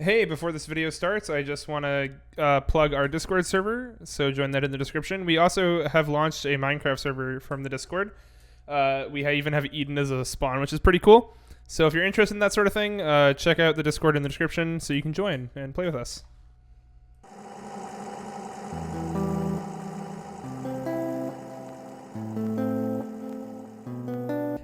Hey, before this video starts, I just want to plug our Discord server, so join that in the description. We also have launched a Minecraft server from the Discord. Even have Eden as a spawn, which is pretty cool. So if you're interested in that sort of thing, check out the Discord in the description so you can join and play with us.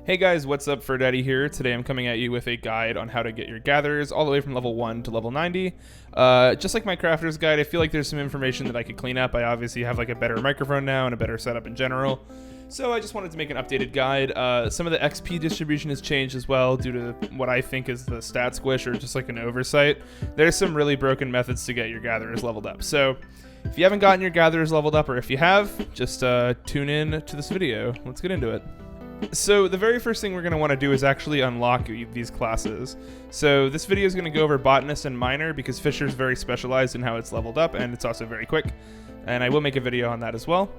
Hey guys, what's up? Daddy here. Today I'm coming at you with a guide on how to get your gatherers all the way from level 1 to level 90. Just like my crafter's guide, I feel like there's some information that I could clean up. I obviously have like a better microphone now and a better setup in general. So I just wanted to make an updated guide. Some of the XP distribution has changed as well due to what I think is the stat squish or just like an oversight. There's some really broken methods to get your gatherers leveled up. So if you haven't gotten your gatherers leveled up, or if you have, just tune in to this video. Let's get into it. So the very first thing we're going to want to do is actually unlock these classes. So this video is going to go over Botanist and Miner because Fisher's very specialized in how it's leveled up, and it's also very quick. And I will make a video on that as well.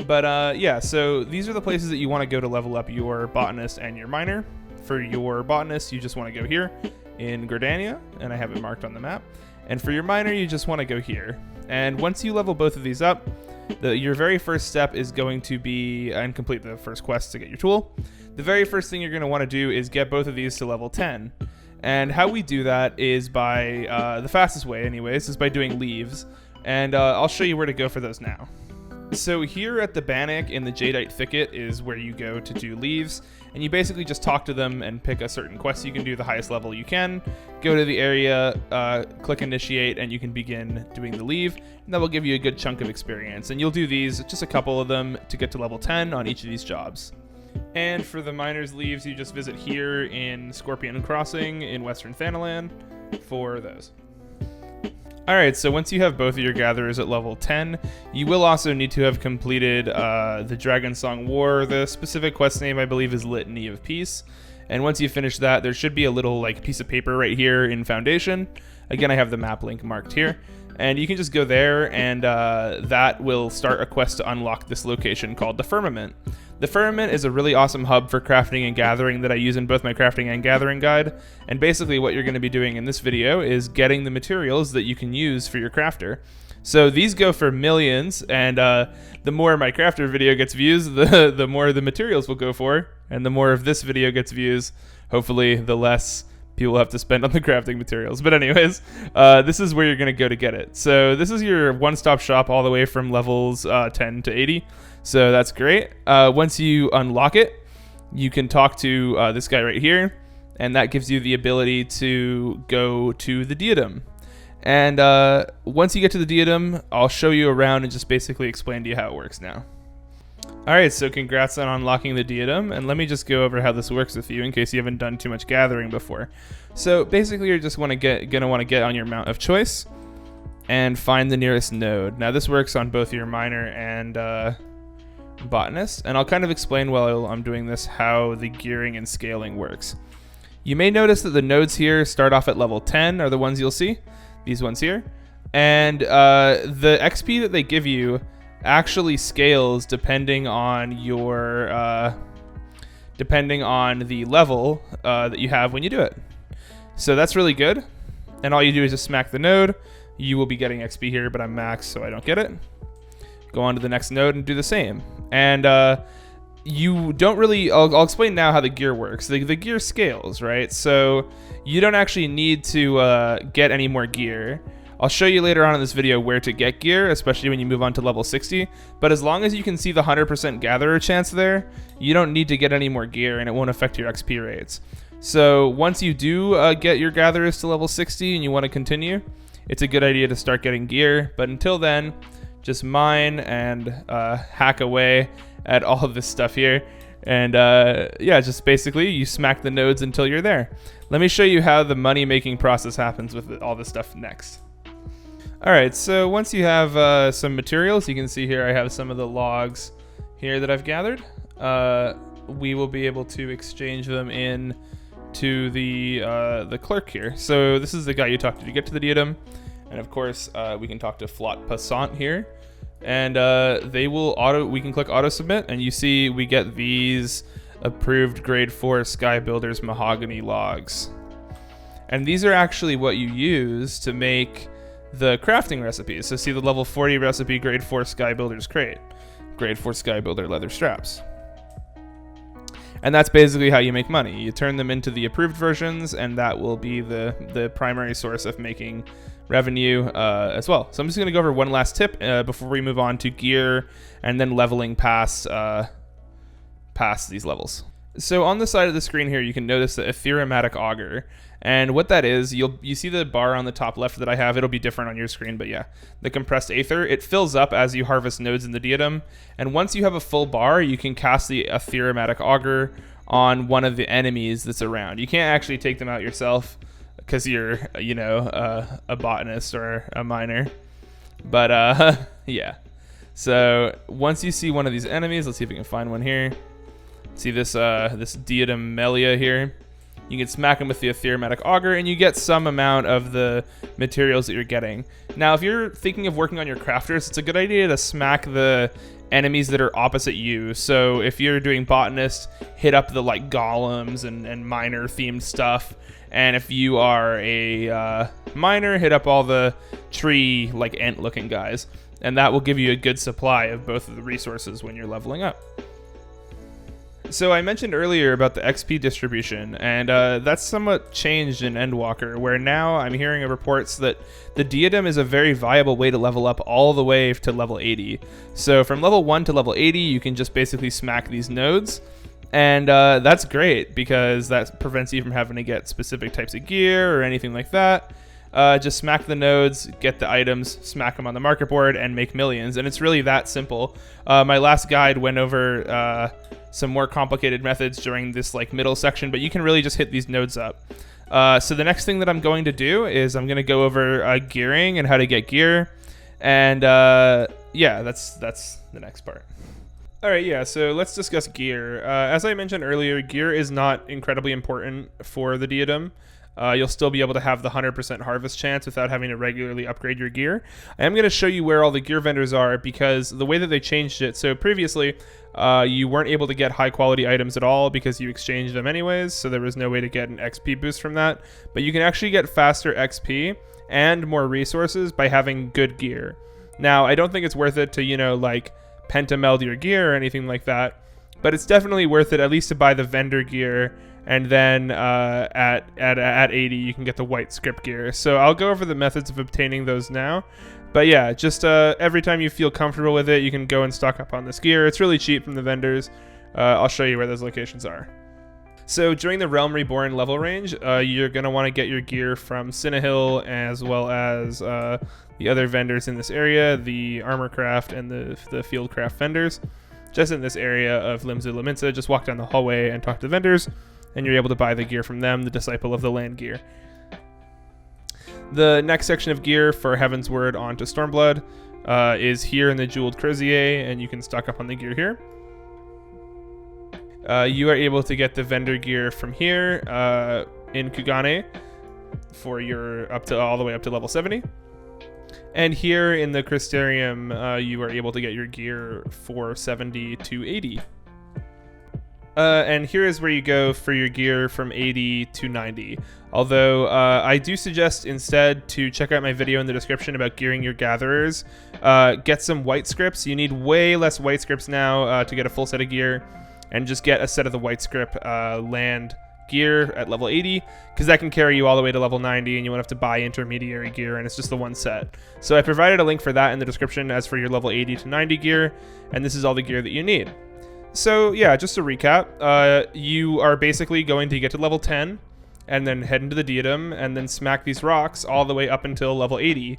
But yeah, so these are the places that you want to go to level up your Botanist and your Miner. For your Botanist, you just want to go here in Gridania, and I have it marked on the map. And for your Miner, you just want to go here. And once you level both of these up, your very first step is going to be, and complete the first quest to get your tool. The very first thing you're going to want to do is get both of these to level 10. And how we do that is by, the fastest way anyways, is by doing leaves. And I'll show you where to go for those now. So here at the Bannock in the Jadeite Thicket is where you go to do leaves, and you basically just talk to them and pick a certain quest you can do the highest level you can, go to the area, click initiate, and you can begin doing the leave, and that will give you a good chunk of experience. And you'll do these, just a couple of them, to get to level 10 on each of these jobs. And for the Miner's Leaves, you just visit here in Scorpion Crossing in Western Thanalan for those. Alright, so once you have both of your gatherers at level 10, you will also need to have completed the Dragon Song War. The specific quest name, I believe, is Litany of Peace. And once you finish that, there should be a little piece of paper right here in Foundation. Again, I have the map link marked here. And you can just go there, and that will start a quest to unlock this location called the Firmament. The Firmament is a really awesome hub for crafting and gathering that I use in both my crafting and gathering guide. And basically what you're going to be doing in this video is getting the materials that you can use for your crafter. So these go for millions, and the more my crafter video gets views, the more the materials will go for. And the more of this video gets views, hopefully the less people have to spend on the crafting materials. But anyways, this is where you're going to go to get it. So this is your one-stop shop all the way from levels 10 to 80. So that's great. Once you unlock it, you can talk to this guy right here, and that gives you the ability to go to the Diadem. And once you get to the Diadem, I'll show you around and just basically explain to you how it works now. Alright, so congrats on unlocking the Diadem, and let me just go over how this works with you in case you haven't done too much gathering before. So basically you're just gonna want to get on your mount of choice and find the nearest node. Now this works on both your Miner and Botanist, and I'll kind of explain while I'm doing this how the gearing and scaling works. You may notice that the nodes here start off at level 10 are the ones you'll see, these ones here, and the XP that they give you actually scales depending on your depending on the level that you have when you do it. So that's really good, and all you do is just smack the node. You will be getting XP here, but I'm maxed, so I don't get it. Go on to the next node and do the same. And you don't really, I'll explain now how the gear works. The gear scales, right? So you don't actually need to get any more gear. I'll show you later on in this video where to get gear, especially when you move on to level 60. But as long as you can see the 100% gatherer chance there, you don't need to get any more gear, and it won't affect your XP rates. So once you do get your gatherers to level 60 and you want to continue, it's a good idea to start getting gear. But until then, just mine and hack away at all of this stuff here. And yeah, just basically you smack the nodes until you're there. Let me show you how the money making process happens with all this stuff next. Alright, so once you have some materials, you can see here I have some of the logs here that I've gathered. We will be able to exchange them in to the clerk here. So this is the guy you talk to get to the Diadem. And of course, we can talk to Flot Passant here. And we can click auto submit, and you see we get these approved grade 4 Sky Builders mahogany logs. And these are actually what you use to make the crafting recipes. So see the level 40 recipe, grade 4 Sky Builder's Crate, grade 4 Sky Builder leather straps. And that's basically how you make money. You turn them into the approved versions, and that will be the primary source of making revenue as well. So I'm just going to go over one last tip before we move on to gear and then leveling past these levels. So on the side of the screen here, you can notice the Etherimatic Auger. And what that is, you see the bar on the top left that I have. It'll be different on your screen, but yeah. The compressed aether, it fills up as you harvest nodes in the diadem. And once you have a full bar, you can cast the Etherimatic Auger on one of the enemies that's around. You can't actually take them out yourself because you're, you know, a botanist or a miner. But yeah. So once you see one of these enemies, let's see if we can find one here. See this this Diadem Melia here. You can smack them with the Etherimatic Auger, and you get some amount of the materials that you're getting. Now, if you're thinking of working on your crafters, it's a good idea to smack the enemies that are opposite you. So if you're doing botanist, hit up the like golems and miner themed stuff. And if you are a miner, hit up all the tree like ant looking guys. And that will give you a good supply of both of the resources when you're leveling up. So I mentioned earlier about the XP distribution, and that's somewhat changed in Endwalker, where now I'm hearing reports that the Diadem is a very viable way to level up all the way to level 80. So from level 1 to level 80, you can just basically smack these nodes, and that's great because that prevents you from having to get specific types of gear or anything like that. Just smack the nodes, get the items, smack them on the market board, and make millions, and it's really that simple. My last guide went over some more complicated methods during this like middle section, but you can really just hit these nodes up. So the next thing that I'm going to do is I'm going to go over gearing and how to get gear, and yeah, that's the next part. All right, yeah, so let's discuss gear. As I mentioned earlier, gear is not incredibly important for the Diadem. You'll still be able to have the 100% harvest chance without having to regularly upgrade your gear. I am going to show you where all the gear vendors are because the way that they changed it, so previously you weren't able to get high quality items at all because you exchanged them anyways, so there was no way to get an XP boost from that. But you can actually get faster XP and more resources by having good gear. Now, I don't think it's worth it to, you know, like pentameld your gear or anything like that, but it's definitely worth it at least to buy the vendor gear. And then at 80, you can get the white Scrip gear. So I'll go over the methods of obtaining those now. But yeah, just every time you feel comfortable with it, you can go and stock up on this gear. It's really cheap from the vendors. I'll show you where those locations are. So during the Realm Reborn level range, you're going to want to get your gear from Cinehill as well as the other vendors in this area, the Armorcraft and the Fieldcraft vendors. Just in this area of Limzu Laminsa, just walk down the hallway and talk to the vendors, and you're able to buy the gear from them, the Disciple of the Land gear. The next section of gear for Heaven's Word onto Stormblood is here in the Jeweled Crozier, and you can stock up on the gear here. You are able to get the vendor gear from here in Kugane for your all the way up to level 70. And here in the Crystarium, you are able to get your gear for 70 to 80. And here is where you go for your gear from 80 to 90. Although I do suggest instead to check out my video in the description about gearing your gatherers. Get some white scripts. You need way less white scripts now to get a full set of gear. And just get a set of the white script land gear at level 80, because that can carry you all the way to level 90 and you won't have to buy intermediary gear, and it's just the one set. So I provided a link for that in the description as for your level 80 to 90 gear, and this is all the gear that you need. So yeah, just to recap, you are basically going to get to level 10 and then head into the Diadem and then smack these rocks all the way up until level 80.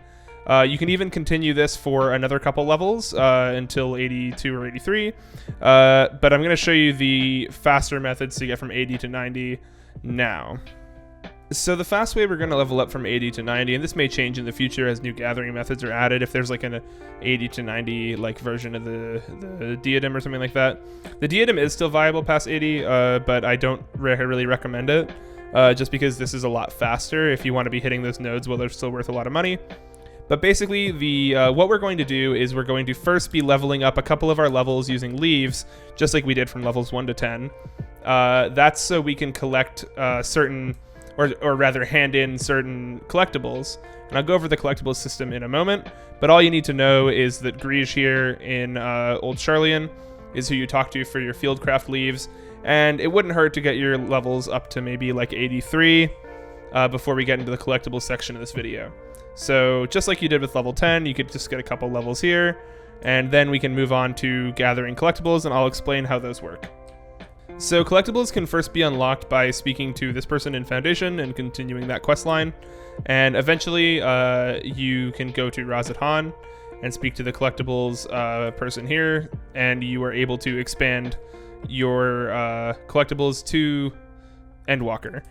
You can even continue this for another couple levels until 82 or 83, but I'm going to show you the faster methods to get from 80 to 90 now. So the fast way we're going to level up from 80 to 90, and this may change in the future as new gathering methods are added, if there's like an 80 to 90 like version of the Diadem or something like that. The Diadem is still viable past 80, but I don't really recommend it, just because this is a lot faster if you want to be hitting those nodes while they're still worth a lot of money. But basically, what we're going to do is we're going to first be leveling up a couple of our levels using leaves, just like we did from levels 1 to 10. That's so we can collect certain or rather hand in certain collectibles. And I'll go over the collectibles system in a moment, but all you need to know is that Grige here in Old Charlian is who you talk to for your fieldcraft leaves, and it wouldn't hurt to get your levels up to maybe like 83 before we get into the collectibles section of this video. So just like you did with level 10, you could just get a couple levels here, and then we can move on to gathering collectibles, and I'll explain how those work. So collectibles can first be unlocked by speaking to this person in Foundation and continuing that quest line, and eventually you can go to Razathan and speak to the collectibles person here, and you are able to expand your collectibles to Endwalker.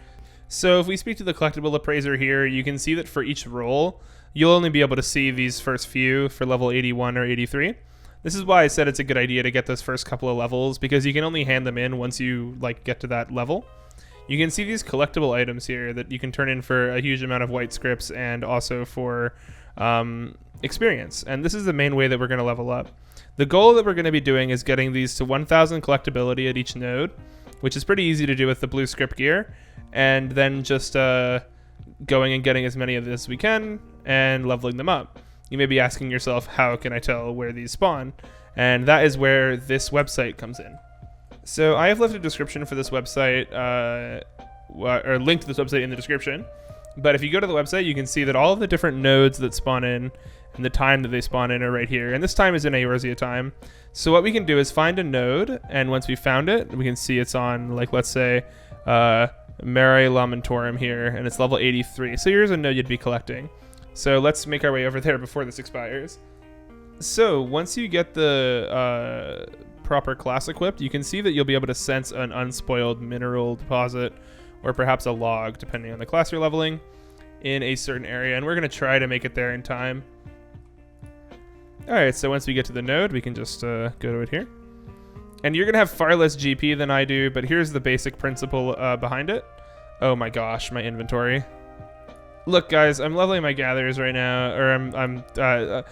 So if we speak to the collectible appraiser here, you can see that for each role, you'll only be able to see these first few for level 81 or 83. This is why I said it's a good idea to get those first couple of levels, because you can only hand them in once you get to that level. You can see these collectible items here that you can turn in for a huge amount of white scripts and also for experience. And this is the main way that we're going to level up. The goal that we're going to be doing is getting these to 1000 collectability at each node, which is pretty easy to do with the blue script gear, and then just going and getting as many of this as we can and leveling them up. You may be asking yourself, how can I tell where these spawn? And that is where this website comes in. So I have left a description for this website, or link to this website in the description. But if you go to the website, you can see that all of the different nodes that spawn in and the time that they spawn in are right here. And this time is in Eorzea time. So what we can do is find a node, and once we found it, we can see it's on, like, let's say, Mare Lamentorum here, and it's level 83. So here's a node you'd be collecting. So let's make our way over there before this expires. So once you get the proper class equipped, you can see that you'll be able to sense an unspoiled mineral deposit, or perhaps a log, depending on the class you're leveling, in a certain area. And we're going to try to make it there in time. Alright, so once we get to the node, we can just go to it here. And you're going to have far less GP than I do, but here's the basic principle behind it. Oh my gosh, my inventory. Look, guys, I'm leveling my gatherers right now, or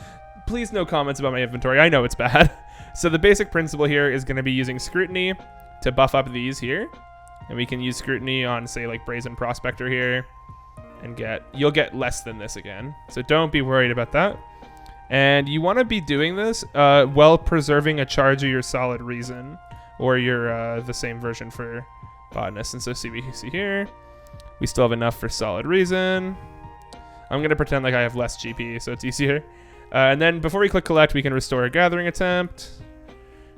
please no comments about my inventory. I know it's bad. So the basic principle here is going to be using Scrutiny to buff up these here. And we can use Scrutiny on, say, like Brazen Prospector here, and you'll get less than this again. So don't be worried about that. And you want to be doing this while preserving a charge of your Solid Reason, or your the same version for Botanist. And so we see here, we still have enough for Solid Reason. I'm going to pretend like I have less GP, so it's easier. And then before we click collect, we can restore a gathering attempt.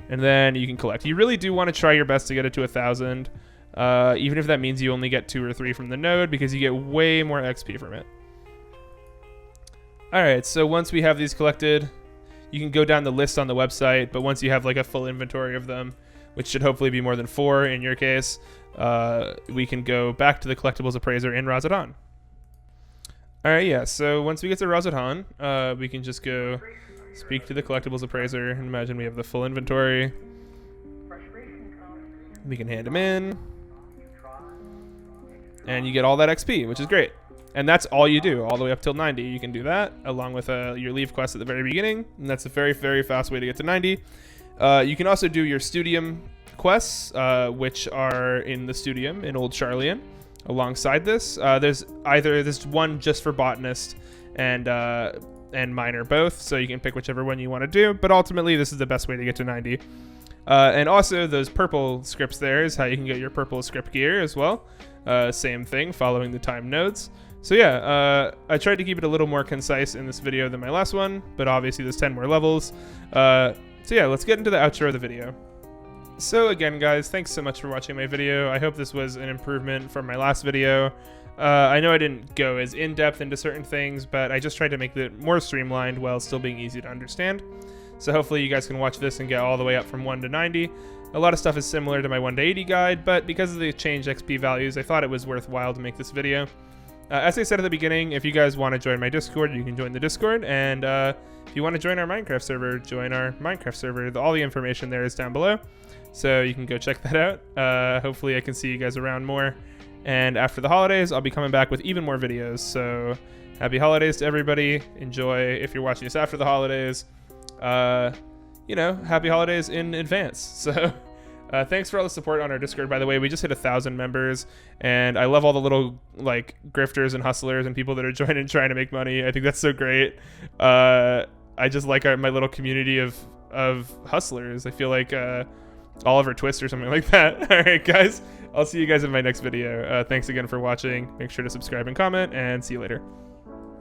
And then you can collect. You really do want to try your best to get it to 1000, even if that means you only get 2 or 3 from the node, because you get way more XP from it. Alright, so once we have these collected, you can go down the list on the website, but once you have like a full inventory of them, which should hopefully be more than 4 in your case, we can go back to the collectibles appraiser in Razathan. Alright, yeah, so once we get to Razathan, we can just go speak to the collectibles appraiser, and imagine we have the full inventory. We can hand him in, and you get all that XP, which is great. And that's all you do, all the way up till 90. You can do that, along with your leave quest at the very beginning, and that's a very, very fast way to get to 90. You can also do your Studium quests, which are in the Studium in Old Charlian. Alongside this, there's one just for Botanist and Miner both, so you can pick whichever one you want to do, but ultimately this is the best way to get to 90. And also those purple scripts there is how you can get your purple script gear as well. Same thing, following the time nodes. So yeah, I tried to keep it a little more concise in this video than my last one, but obviously there's 10 more levels. So yeah, let's get into the outro of the video. So again, guys, thanks so much for watching my video. I hope this was an improvement from my last video. I know I didn't go as in-depth into certain things, but I just tried to make it more streamlined while still being easy to understand. So hopefully you guys can watch this and get all the way up from 1 to 90. A lot of stuff is similar to my 1 to 80 guide, but because of the changed XP values, I thought it was worthwhile to make this video. As I said at the beginning, if you guys want to join my Discord, you can join the Discord, and if you want to join our Minecraft server, join our Minecraft server. All the information there is down below, so you can go check that out. Hopefully I can see you guys around more, and after the holidays, I'll be coming back with even more videos, so happy holidays to everybody. Enjoy if you're watching this after the holidays. You know, happy holidays in advance. So Thanks for all the support on our Discord, by the way. We just hit 1,000 members, and I love all the little like grifters and hustlers and people that are joining trying to make money. I think that's so great. I just like my little community of hustlers. I feel like Oliver Twist or something like that. All right, guys. I'll see you guys in my next video. Thanks again for watching. Make sure to subscribe and comment, and see you later.